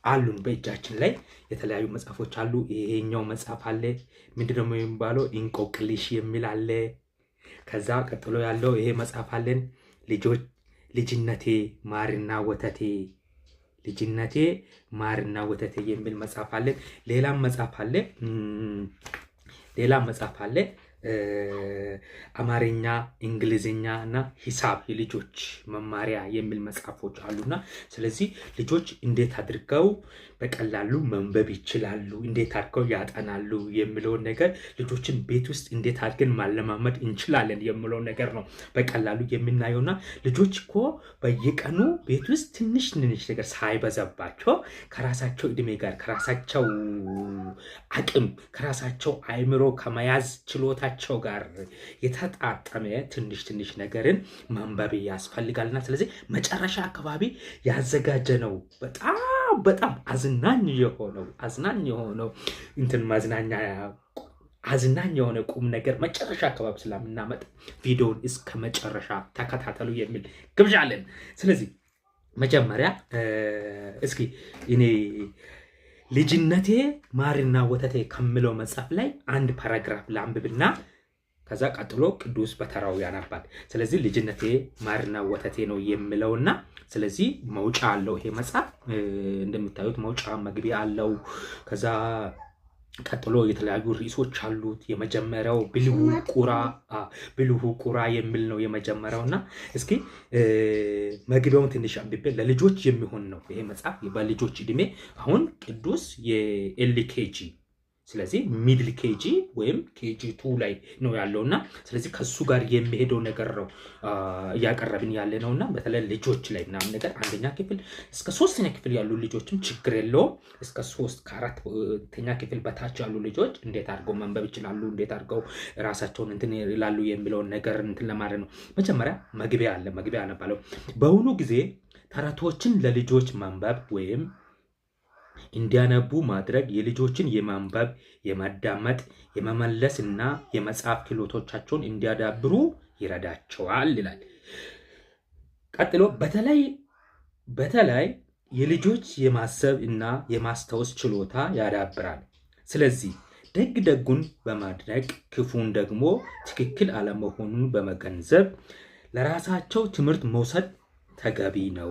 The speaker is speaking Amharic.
አሉን በእጃችን ላይ የተለያዩ መጽሐፎች አሉ። ይሄኛው መጽሐፍ አለ ምንድነው የሚባለው እንቆቅልሽ የሚል አለ። ከዛ ቀጥሎ ያለው ይሄ መጽሐፍ አለን ልጅነቴ ማርና ወተቴ ልጅነቴ ማርና ወተቴ የሚል መጽሐፍ አለን። ሌላም መጽሐፍ አለ አማርኛ እንግሊዝኛ እና ሂሳብ የልጆች መማሪያ የሚል መጽሐፎች አሉና ስለዚህ ልጆች እንዴት አድርገው በቀላሉ መንበብ ይችላሉ እንዴት አድርገው ያጠናሉ የሚለውን ነገር ልጆችን ቤት ውስጥ እንዴት አድርገን ማለማመድ እንችላለን የሚለውን ነገር ነው በቀላሉ የምናየውና ልጆች እኮ በየቀኑ ቤት ውስጥ ትንሽ ነገር ሳይበዛባቸው ከራሳቸው እድሜ ጋር ከራሳቸው አቅም ከራሳቸው አይምሮ ከመያዝ ችሎታቸው ጋር የተጣጣመ ትንሽ ነገርን ማንበብ ያስፈልጋልና ስለዚህ መጨረሻ አካባቢ ያዘጋጀነው በጣም አዝናኝ የሆነው እንትን ማዝናኛ አዝናኝ የሆነ ቁም ነገር መጨረሻ አካባቢ ስለምናመጣ ቪዲዮውን እስከ መጨረሻ ተከታተሉ የሚል ግብዣ አለን። ስለዚህ መጀመሪያ እስኪ እኔ ልጅነቴ ማርና ወተቴ ከምለው መጽሐፍ ላይ አንድ ፓራግራፍ ላንብብና ከዛ ቀጥሎ ቅዱስ በተራው ያነባል። ስለዚህ ልጅነቴ ማርና ወተቴ ነው የሚለውና ስለዚህ መውጫ አለው ይሄ መጽሐፍ እንደምታዩት መውጫ መግቢያ አለው። ከዛ ቀጥሎ የተለያዩ ርዕሶች አሉት። የመጀመሪያው ብልሁ ቁራ የሚል ነው የመጀመሪያውና እስኪ መግቢያውን ትንሽ አንብቤ ለልጆች የሚሆን ነው ይሄ መጽሐፍ በልጆች እድሜ አሁን ቅዱስ የኤልኬጂ ስለዚህ ሚድል ኬጂ ወይም ኬጂ 2 ላይ ነው ያለውና ስለዚህ ከሱ ጋር የሚሄደው ነገር ነው እያቀረብን ያለ ነውና በተለይ ልጆች ላይ ምናምን ነገር አንደኛ ክፍል እስከ 3ኛ ክፍል ያሉ ልጆችም ችግር የለውም እስከ 3 ከ4ኛ ክፍል በታች ያሉ ልጆች እንዴት አድርገው መንበብ ይችላሉ እንዴት አድርገው ራሳቸውን እንትን ይላሉ የሚለውን ነገር እንትን ለማድረግ ነው። መጀመሪያ መግቢያ አነባለሁ። በአሁኑ ጊዜ ተረቶችን ለልጆች ማንበብ ወይም እንዲያነቡ ማድረግ የልጆችን የማንበብ የማዳመጥ የመመለስ እና የመጻፍ ክህሎቶቻቸውን እንዲያዳብሩ ይረዳቸዋል ይላል። ቀጥሎ በተለይ የልጆች የማሰብ እና የማስታወስ ችሎታ ያዳብራል። ስለዚህ ደጉን በማድነቅ ክፉን ደግሞ ትክክል አለመሆኑን በመገንዘብ ለራሳቸው ትምህርት መውሰድ ተገቢ ነው።